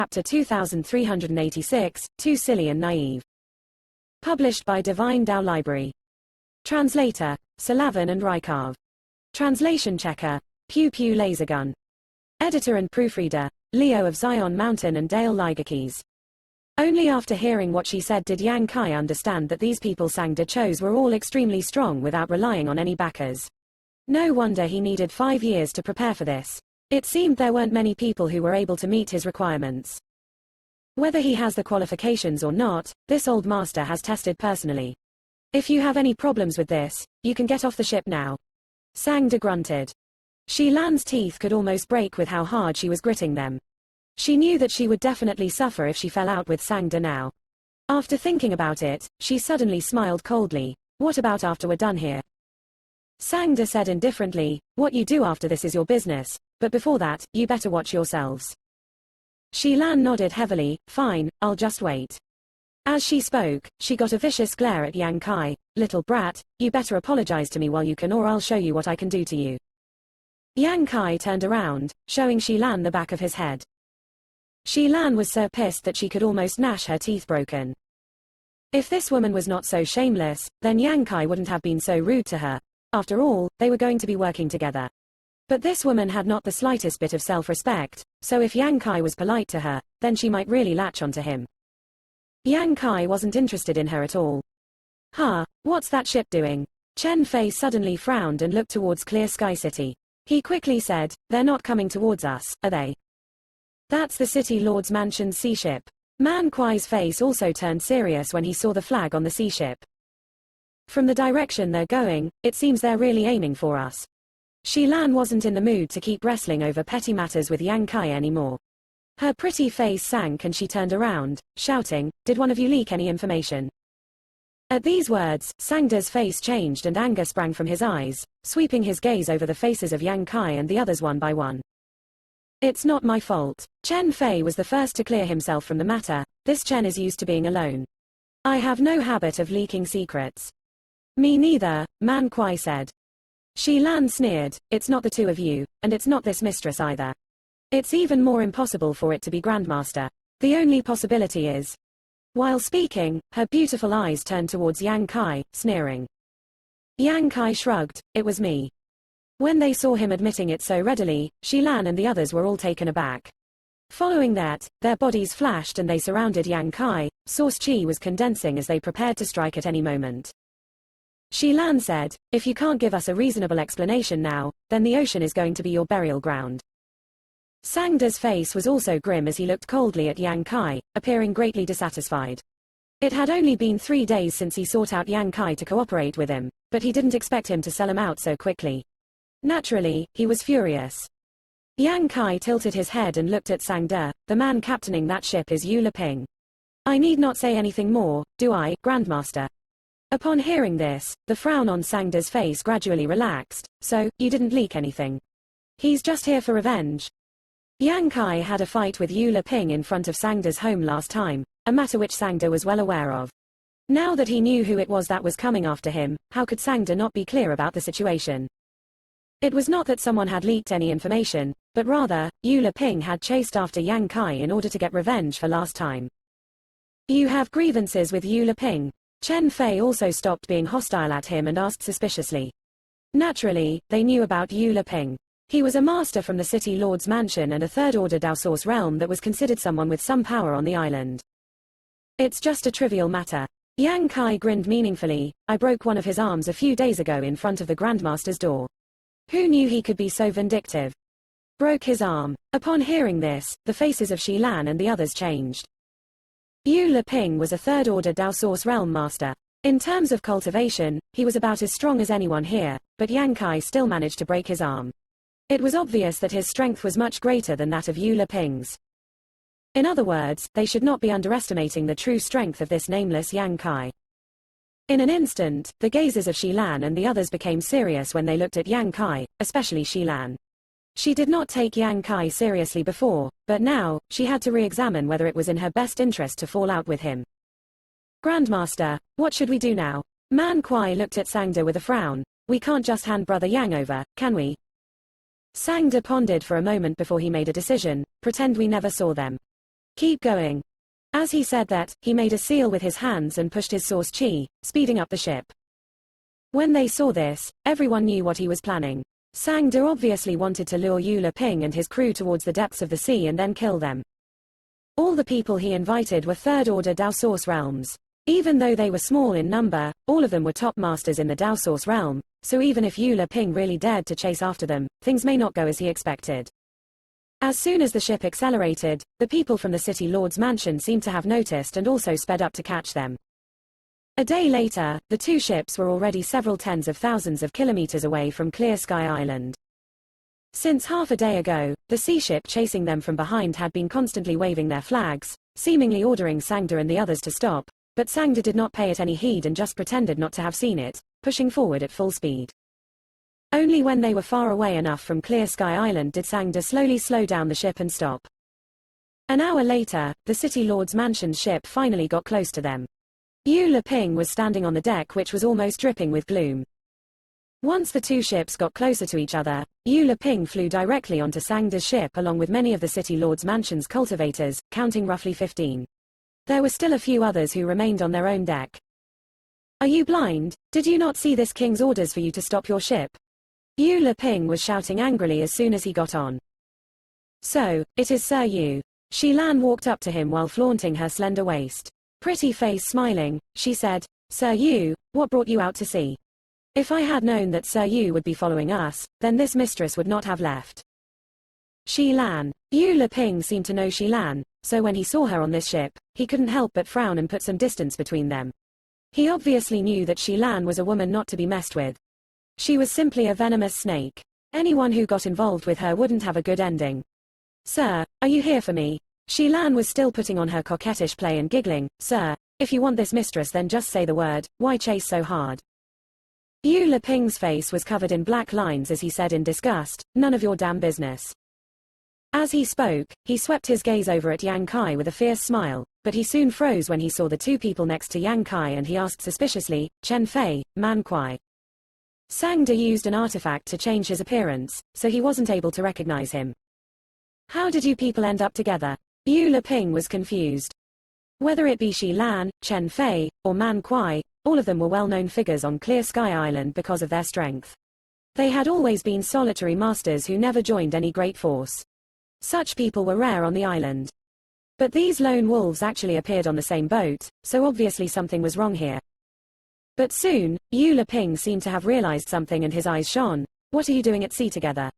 Chapter 2386, Too Silly and Naive. Published by Divine Tao Library. Translator, Salavan and Rykov. Translation checker, Pew Pew Lasergun. Editor and proofreader, Leo of Zion Mountain and Dale Ligerkeys. Only after hearing what she said did Yang Kai understand that these people Sangda chose were all extremely strong without relying on any backers. No wonder he needed 5 years to prepare for this. It seemed there weren't many people who were able to meet his requirements. Whether he has the qualifications or not, this old master has tested personally. If you have any problems with this, you can get off the ship now. Sangda grunted. Shi Lan's teeth could almost break with how hard she was gritting them. She knew that she would definitely suffer if she fell out with Sangda now. After thinking about it, she suddenly smiled coldly. What about after we're done here? Sangda said indifferently, what you do after this is your business, but before that, you better watch yourselves. Shi Lan nodded heavily, fine, I'll just wait. As she spoke, she got a vicious glare at Yang Kai. Little brat, you better apologize to me while you can or I'll show you what I can do to you. Yang Kai turned around, showing Shi Lan the back of his head. Shi Lan was so pissed that she could almost gnash her teeth broken. If this woman was not so shameless, then Yang Kai wouldn't have been so rude to her. After all, they were going to be working together. But this woman had not the slightest bit of self-respect, so if Yang Kai was polite to her, then she might really latch onto him. Yang Kai wasn't interested in her at all. What's that ship doing? Chen Fei suddenly frowned and looked towards Clear Sky City. He quickly said, they're not coming towards us, are they? That's the City Lord's Mansion's sea ship. Man Kuai's face also turned serious when he saw the flag on the sea ship. From the direction they're going, it seems they're really aiming for us. Shi Lan wasn't in the mood to keep wrestling over petty matters with Yang Kai anymore. Her pretty face sank and she turned around, shouting, did one of you leak any information? At these words, Sangda's face changed and anger sprang from his eyes, sweeping his gaze over the faces of Yang Kai and the others one by one. It's not my fault. Chen Fei was the first to clear himself from the matter. This Chen is used to being alone. I have no habit of leaking secrets. Me neither, Man Kuai said. Shi Lan sneered, it's not the two of you, and it's not this mistress either. It's even more impossible for it to be Grandmaster. The only possibility is. While speaking, her beautiful eyes turned towards Yang Kai, sneering. Yang Kai shrugged, it was me. When they saw him admitting it so readily, Shi Lan and the others were all taken aback. Following that, their bodies flashed and they surrounded Yang Kai. Source Chi was condensing as they prepared to strike at any moment. Shi Lan said, if you can't give us a reasonable explanation now, then the ocean is going to be your burial ground. Sangda's face was also grim as he looked coldly at Yang Kai, appearing greatly dissatisfied. It had only been 3 days since he sought out Yang Kai to cooperate with him, but he didn't expect him to sell him out so quickly. Naturally, he was furious. Yang Kai tilted his head and looked at Sangda. The man captaining that ship is Yu Leping. I need not say anything more, do I, Grandmaster? Upon hearing this, the frown on Sangda's face gradually relaxed. So, you didn't leak anything. He's just here for revenge. Yang Kai had a fight with Yu Leping in front of Sangda's home last time, a matter which Sangda was well aware of. Now that he knew who it was that was coming after him, how could Sangda not be clear about the situation? It was not that someone had leaked any information, but rather, Yu Leping had chased after Yang Kai in order to get revenge for last time. You have grievances with Yu Leping? Chen Fei also stopped being hostile at him and asked suspiciously. Naturally, they knew about Yu Leping. He was a master from the City Lord's Mansion and a third-order Dao Source realm that was considered someone with some power on the island. It's just a trivial matter. Yang Kai grinned meaningfully. I broke one of his arms a few days ago in front of the Grandmaster's door. Who knew he could be so vindictive? Broke his arm. Upon hearing this, the faces of Shi Lan and the others changed. Yu Leping was a third-order Dao Source realm master. In terms of cultivation, he was about as strong as anyone here, but Yang Kai still managed to break his arm. It was obvious that his strength was much greater than that of Yu Leping's. In other words, they should not be underestimating the true strength of this nameless Yang Kai. In an instant, the gazes of Shi Lan and the others became serious when they looked at Yang Kai, especially Shi Lan. She did not take Yang Kai seriously before, but now, she had to re-examine whether it was in her best interest to fall out with him. Grandmaster, what should we do now? Man Kuai looked at Sangda with a frown. We can't just hand Brother Yang over, can we? Sangda pondered for a moment before he made a decision. Pretend we never saw them. Keep going. As he said that, he made a seal with his hands and pushed his source chi, speeding up the ship. When they saw this, everyone knew what he was planning. Sang-de obviously wanted to lure Yu Le-ping and his crew towards the depths of the sea and then kill them. All the people he invited were third-order Dao Source realms. Even though they were small in number, all of them were top masters in the Dao Source realm, so even if Yu Le-ping really dared to chase after them, things may not go as he expected. As soon as the ship accelerated, the people from the City Lord's mansion seemed to have noticed and also sped up to catch them. A day later, the two ships were already several tens of thousands of kilometers away from Clear Sky Island. Since half a day ago, the sea ship chasing them from behind had been constantly waving their flags, seemingly ordering Sang-de and the others to stop, but Sang-de did not pay it any heed and just pretended not to have seen it, pushing forward at full speed. Only when they were far away enough from Clear Sky Island did Sang-de slowly slow down the ship and stop. An hour later, the City Lord's mansion's ship finally got close to them. Yu Le-ping was standing on the deck which was almost dripping with gloom. Once the two ships got closer to each other, Yu Le-ping flew directly onto Sang-de's ship along with many of the City Lord's mansion's cultivators, counting roughly 15. There were still a few others who remained on their own deck. Are you blind? Did you not see this king's orders for you to stop your ship? Yu Le-ping was shouting angrily as soon as he got on. So, it is Sir Yu. Shi Lan walked up to him while flaunting her slender waist. Pretty face smiling, she said, Sir Yu, what brought you out to sea? If I had known that Sir Yu would be following us, then this mistress would not have left. Shi Lan. Yu Le-ping seemed to know Shi Lan, so when he saw her on this ship, he couldn't help but frown and put some distance between them. He obviously knew that Shi Lan was a woman not to be messed with. She was simply a venomous snake. Anyone who got involved with her wouldn't have a good ending. Sir, are you here for me? Shi Lan was still putting on her coquettish play and giggling. Sir, if you want this mistress then just say the word, why chase so hard? Yu Le-ping's face was covered in black lines as he said in disgust, none of your damn business. As he spoke, he swept his gaze over at Yang Kai with a fierce smile, but he soon froze when he saw the two people next to Yang Kai and he asked suspiciously, Chen Fei, Man Kuai. Sang-de used an artifact to change his appearance, so he wasn't able to recognize him. How did you people end up together? Yu Le-ping was confused. Whether it be Shi Lan, Chen Fei, or Man Kuai, all of them were well-known figures on Clear Sky Island because of their strength. They had always been solitary masters who never joined any great force. Such people were rare on the island. But these lone wolves actually appeared on the same boat, so obviously something was wrong here. But soon, Yu Le-ping seemed to have realized something and his eyes shone. What are you doing at sea together?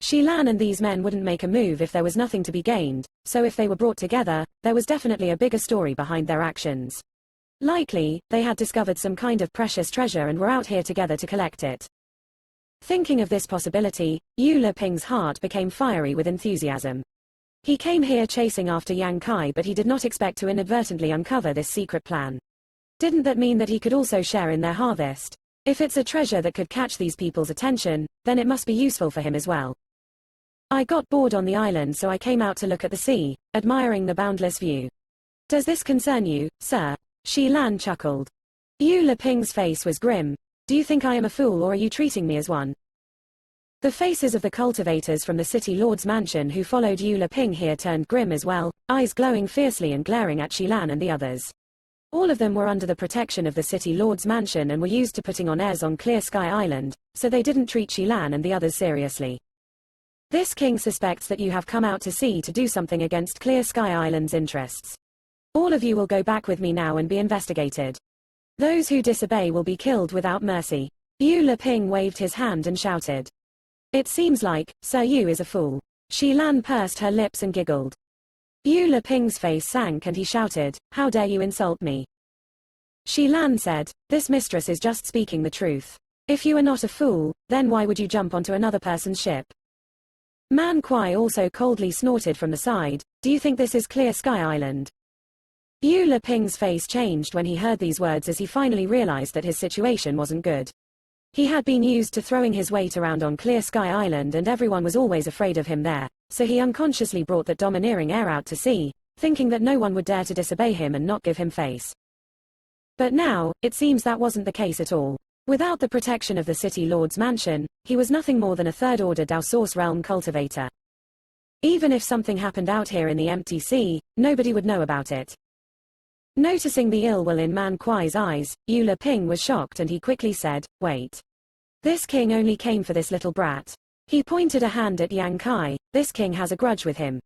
Shi Lan and these men wouldn't make a move if there was nothing to be gained, so if they were brought together, there was definitely a bigger story behind their actions. Likely, they had discovered some kind of precious treasure and were out here together to collect it. Thinking of this possibility, Yu Le-ping's heart became fiery with enthusiasm. He came here chasing after Yang Kai but he did not expect to inadvertently uncover this secret plan. Didn't that mean that he could also share in their harvest? If it's a treasure that could catch these people's attention, then it must be useful for him as well. I got bored on the island so I came out to look at the sea, admiring the boundless view. Does this concern you, sir? Shi Lan chuckled. Yu Le-ping's face was grim. Do you think I am a fool or are you treating me as one? The faces of the cultivators from the City Lord's mansion who followed Yu Le-ping here turned grim as well, eyes glowing fiercely and glaring at Shi Lan and the others. All of them were under the protection of the City Lord's mansion and were used to putting on airs on Clear Sky Island, so they didn't treat Shi Lan and the others seriously. This king suspects that you have come out to sea to do something against Clear Sky Island's interests. All of you will go back with me now and be investigated. Those who disobey will be killed without mercy. Yu Le-ping waved his hand and shouted. It seems like, Sir Yu is a fool. Shi Lan pursed her lips and giggled. Yu Le-ping's face sank and he shouted, how dare you insult me? Shi Lan said, this mistress is just speaking the truth. If you are not a fool, then why would you jump onto another person's ship? Man Kuai also coldly snorted from the side, do you think this is Clear Sky Island? Yu Le-ping's face changed when he heard these words as he finally realized that his situation wasn't good. He had been used to throwing his weight around on Clear Sky Island and everyone was always afraid of him there, so he unconsciously brought that domineering air out to sea, thinking that no one would dare to disobey him and not give him face. But now, it seems that wasn't the case at all. Without the protection of the City Lord's mansion, he was nothing more than a third-order Dao Source realm cultivator. Even if something happened out here in the empty sea, nobody would know about it. Noticing the ill will in Man Kuai's eyes, Yu Ping was shocked and he quickly said, "Wait. This king only came for this little brat." He pointed a hand at Yang Kai. "This king has a grudge with him.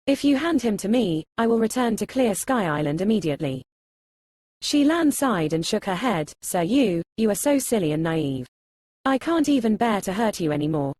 If you hand him to me, I will return to Clear Sky Island immediately." Shi Lan sighed and shook her head. "Sir Yu, you are so silly and naive. I can't even bear to hurt you anymore.